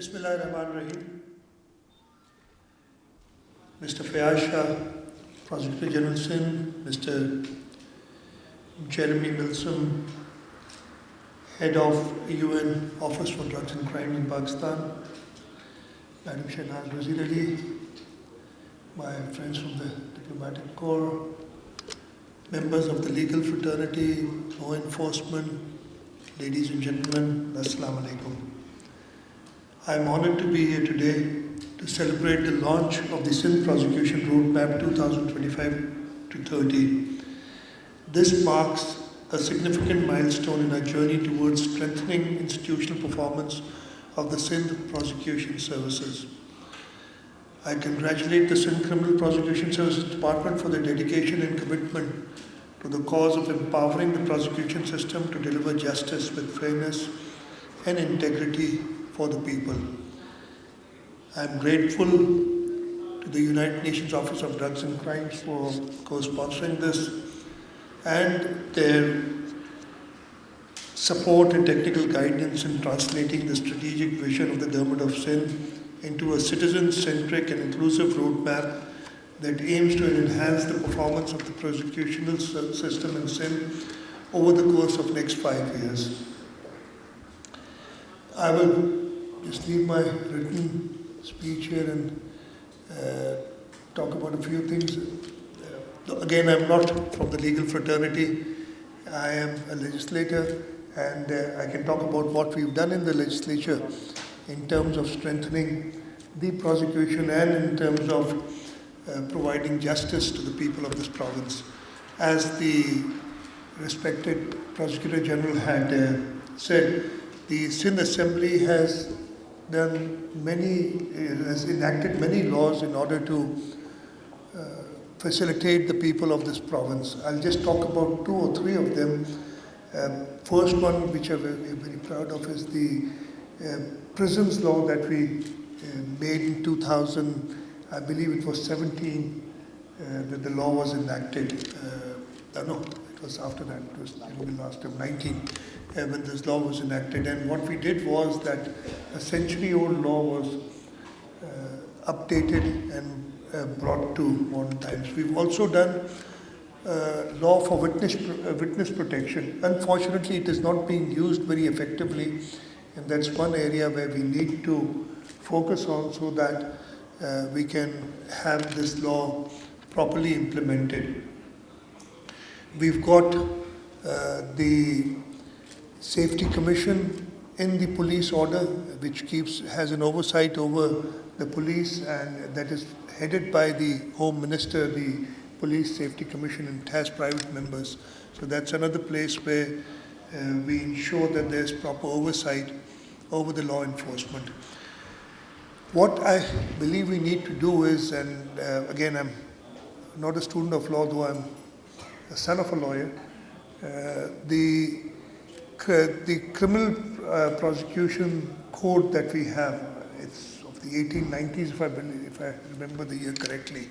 Bismillahirrahmanirrahim. Mr. Fayaz Shah, Prosecutor General Sindh, Mr. Jeremy Milsom, Head of UN Office for Drugs and Crime in Pakistan, Madam Shahnaz Wazir Ali, my friends from the Diplomatic Corps, members of the legal fraternity, law enforcement, ladies and gentlemen, Assalamu alaikum. I am honored to be here today to celebrate the launch of the Sindh Prosecution Roadmap 2025 to 30. This marks a significant milestone in our journey towards strengthening institutional performance of the Sindh Prosecution Services. I congratulate the Sindh Criminal Prosecution Services Department for their dedication and commitment to the cause of empowering the prosecution system to deliver justice with fairness and integrity for the people. I am grateful to the United Nations Office of Drugs and Crimes for co-sponsoring this and their support and technical guidance in translating the strategic vision of the Government of Sindh into a citizen-centric and inclusive roadmap that aims to enhance the performance of the prosecutional system in Sindh over the course of next 5 years. I will just leave my written speech here and talk about a few things. Again, I'm not from the legal fraternity. I am a legislator, and I can talk about what we've done in the legislature in terms of strengthening the prosecution and in terms of providing justice to the people of this province. As the respected Prosecutor General had said, the Sindh Assembly has enacted many laws in order to facilitate the people of this province. I'll just talk about 2 or 3 of them. First one, which I'm very proud of, is the prisons law that we made in 2000. I believe it was 17 that the law was enacted. No, it was after that. It was the last time, 19, when this law was enacted. And what we did was that a century-old law was updated and brought to modern times. We've also done law for witness protection. Unfortunately, it is not being used very effectively, and that's one area where we need to focus on so that we can have this law properly implemented. We've got the Safety Commission in the police order, which has an oversight over the police, and that is headed by the Home Minister, the Police Safety Commission, and it has private members. So that's another place where we ensure that there's proper oversight over the law enforcement. What I believe we need to do is, and again, I'm not a student of law, though I'm a son of a lawyer, the criminal prosecution code that we have, it's of the 1890s, if I remember the year correctly,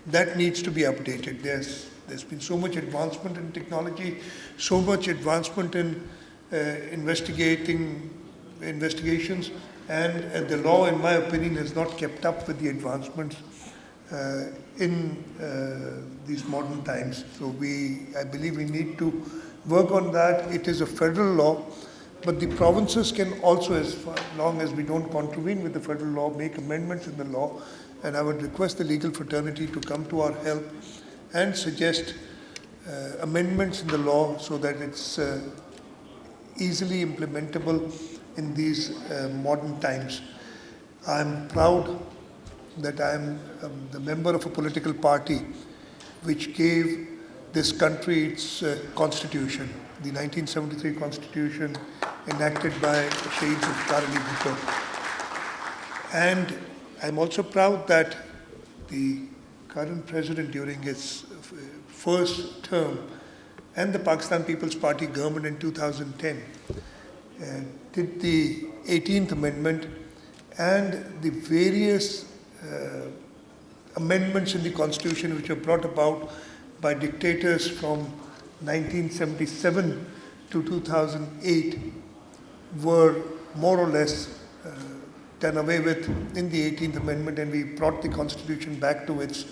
that needs to be updated. There's been so much advancement in technology, so much advancement in investigations, and the law, in my opinion, has not kept up with the advancements in these modern times. So I believe we need to work on that. It is a federal law, but the provinces can also, as long as we don't contravene with the federal law, make amendments in the law. And I would request the legal fraternity to come to our help and suggest amendments in the law so that it's easily implementable in these modern times. I'm proud that I'm the member of a political party which gave this country its constitution, the 1973 constitution enacted by Shaheed Zulfikar Ali Bhutto. And I'm also proud that the current president during his first term and the Pakistan People's Party government in 2010 did the 18th Amendment and the various amendments in the Constitution which were brought about by dictators from 1977 to 2008 were more or less done away with in the 18th Amendment, and we brought the Constitution back to its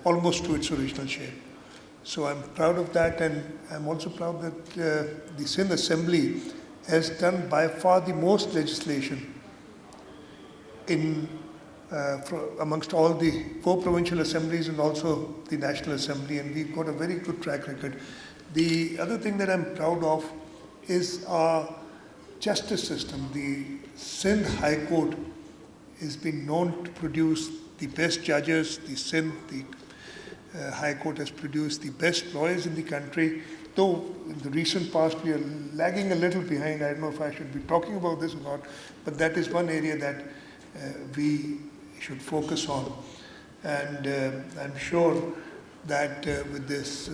almost to its original shape. So I'm proud of that, and I'm also proud that the Sindh Assembly has done by far the most legislation in amongst all the 4 provincial assemblies and also the National Assembly, and we've got a very good track record. The other thing that I'm proud of is our justice system. The Sindh High Court has been known to produce the best judges. The Sindh, the High Court has produced the best lawyers in the country. Though in the recent past we are lagging a little behind, I don't know if I should be talking about this or not, but that is one area that we should focus on. And I'm sure that with this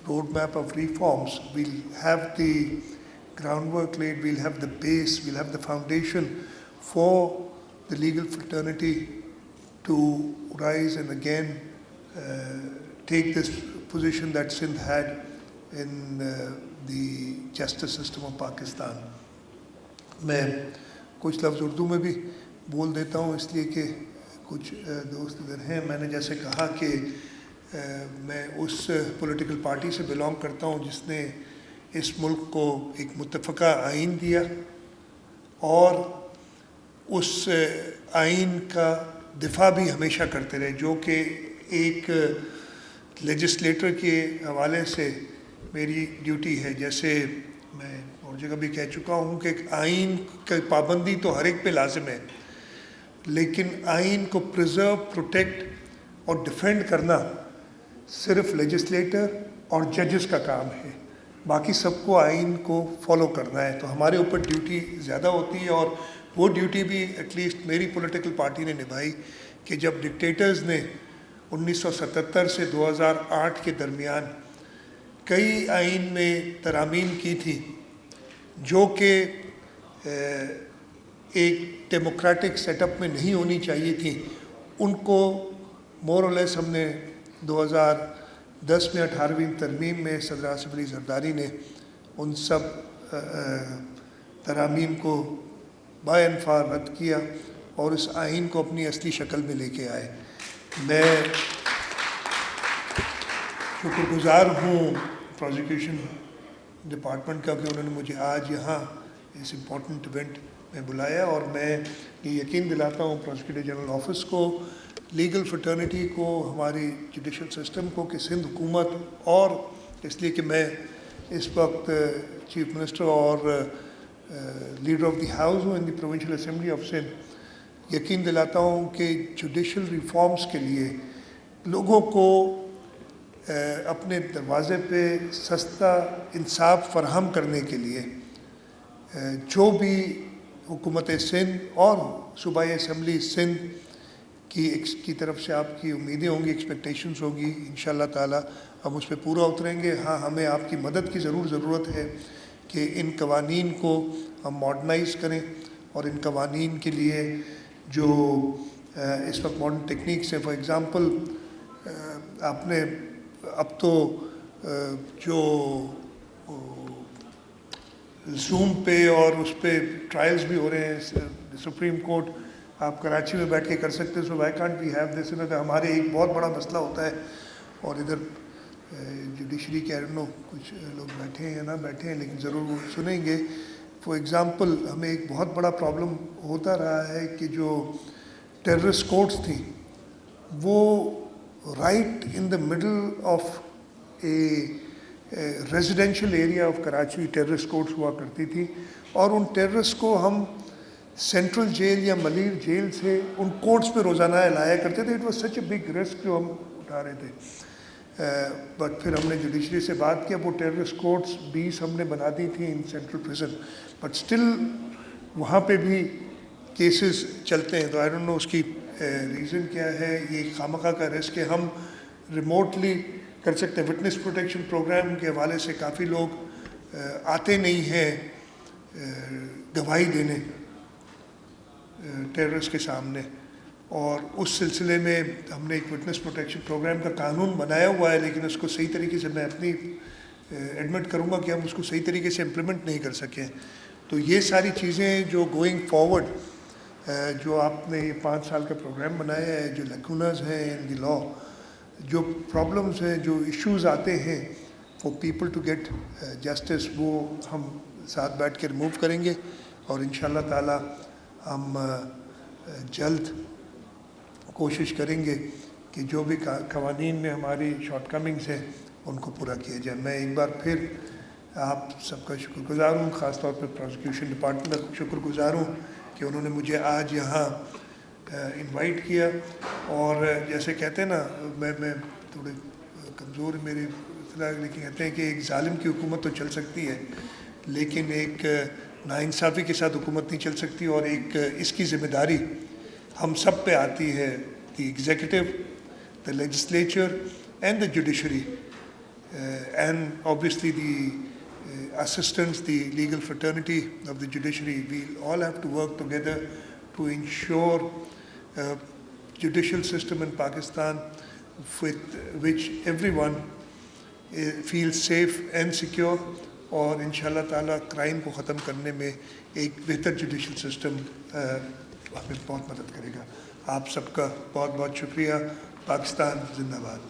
roadmap of reforms, we'll have the groundwork laid, we'll have the base, we'll have the foundation for the legal fraternity to rise and again take this position that Sindh had in the justice system of Pakistan. मैं कुछ लफ्ज़ उर्दू में भी बोल देता हूँ इसलिए कि कुछ दोस्त इधर हैं. मैंने जैसे कहा कि मैं उस पॉलिटिकल पार्टी से बिलोंग करता हूँ जिसने इस मुल्क को एक मुत्तफ़क़ा आइन दिया और उस आइन का दिफा भी हमेशा करते रहे, जो कि एक लेजिस्लेटर के हवाले से मेरी ड्यूटी है. जैसे मैं और जगह भी कह चुका हूँ कि आइन की पाबंदी तो हर एक पे लाजिम है, लेकिन आइन को प्रिजर्व, प्रोटेक्ट और डिफेंड करना सिर्फ लेजिस्लेटर और जजेस का काम है. बाकी सबको आइन को फॉलो करना है. तो हमारे ऊपर ड्यूटी ज़्यादा होती है और वो ड्यूटी भी एटलीस्ट मेरी पॉलिटिकल पार्टी ने निभाई कि जब डिक्टेटर्स ने 1977 से 2008 के दरमियान कई आइन में तरामीम की थी जो कि एक डेमोक्रेटिक सेटअप में नहीं होनी चाहिए थी, उनको मोर और लेस हमने 2010 में 18वीं तरमीम में सदर आसिफ अली जरदारी ने उन सब तरामीम को बाइनफार रद्द किया और इस आइन को अपनी असली शक्ल में लेके आए. मैं शुक्रगुजार हूँ प्रोसिक्यूशन डिपार्टमेंट का कि उन्होंने मुझे आज यहाँ इस इम्पोर्टेंट इवेंट में बुलाया, और मैं ये यकीन दिलाता हूँ प्रोसिक्यूटर जनरल ऑफिस को, लीगल फ्रेटर्निटी को, हमारी जुडिशल सिस्टम को कि सिंध हुकूमत, और इसलिए कि मैं इस वक्त चीफ मिनिस्टर और लीडर ऑफ द हाउस हूँ in the provincial assembly of Sindh, यकीन दिलाता हूँ कि जुडिशल रिफॉर्म्स के लिए लोगों को अपने दरवाज़े पे सस्ता इंसाफ फराहम करने के लिए जो भी हुकूमत सिंध और सूबाई असम्बली सिंध की तरफ से आपकी उम्मीदें होंगी, एक्सपेक्टेशंस होगी, इंशाअल्लाह ताला हम उस पर पूरा उतरेंगे. हाँ, हमें आपकी मदद की ज़रूरत है कि इन कवानीन को हम मॉडर्नाइज़ करें और इन कवानीन के लिए जो इस वक्त मॉडर्न टेक्निक्स हैं, फॉर एग्ज़ाम्पल आपने अब तो जो ज़ूम पे और उस पे ट्रायल्स भी हो रहे हैं, सुप्रीम कोर्ट आप कराची में बैठ के कर सकते हो. So why can't we have this. हमारे एक बहुत बड़ा मसला होता है और इधर जुडिशरी के नो कुछ लोग बैठे हैं या ना बैठे हैं, लेकिन ज़रूर वो सुनेंगे. फॉर एग्ज़ाम्पल हमें एक बहुत बड़ा प्रॉब्लम होता रहा है कि जो टेररिस्ट कोर्ट्स थी वो right in the middle of A residential area of Karachi terrorist courts हुआ करती थी, और उन टेररिस्ट को हम सेंट्रल जेल या मलीर जेल से उन कोर्ट्स पे रोज़ाना लाया करते थे. It was such a big risk जो हम उठा रहे थे. बट फिर हमने जुडिशरी से बात किया, वो टेररिस्ट कोर्ट्स 20 हमने बना दी थी in central prison, but still वहाँ पे भी केसेस चलते हैं. तो आई डोंट नो उसकी रीज़न क्या है. ये खामखा का रिस्क है. हम रिमोटली कर सकते हैं. विटनेस प्रोटेक्शन प्रोग्राम के हवाले से काफ़ी लोग आते नहीं हैं गवाही देने टेररिस्ट के सामने, और उस सिलसिले में हमने एक विटनेस प्रोटेक्शन प्रोग्राम का कानून बनाया हुआ है, लेकिन उसको सही तरीके से मैं अपनी एडमिट करूँगा कि हम उसको सही तरीके से इम्प्लीमेंट नहीं कर सकें. तो ये सारी चीज़ें जो गोइंग फॉरवर्ड جو آپ نے یہ 5 سال کا پروگرام بنایا ہے, جو لیکونز ہیں ان دی لا, جو پرابلمز ہیں, جو ایشوز آتے ہیں for people to get justice, وہ ہم ساتھ بیٹھ کے ریموو کریں گے, اور انشاءاللہ تعالی ہم جلد کوشش کریں گے کہ جو بھی قوانین میں ہماری شارٹ کمنگز ہیں ان کو پورا کیا جائے. میں ایک بار پھر آپ سب کا شکر گزار ہوں, خاص طور پہ پروسیکیوشن ڈپارٹمنٹ کا شکر گزار ہوں کہ انہوں نے مجھے آج یہاں انوائٹ کیا. اور جیسے کہتے ہیں نا, میں تھوڑے کمزور میرے اطلاع, لیکن کہتے ہیں کہ ایک ظالم کی حکومت تو چل سکتی ہے لیکن ایک ناانصافی کے ساتھ حکومت نہیں چل سکتی, اور ایک اس کی ذمہ داری ہم سب پہ آتی ہے, the executive, the legislature and the judiciary, and obviously the assistants, the legal fraternity of the judiciary. We all have to work together to ensure a judicial system in Pakistan with which everyone feels safe and secure, اور انشاءاللہ تعالیٰ crime کو ختم کرنے میں ایک بہتر judicial system ہمیں بہت مدد کرے گا. آپ سب کا بہت بہت شکریہ. پاکستان زندہ باد.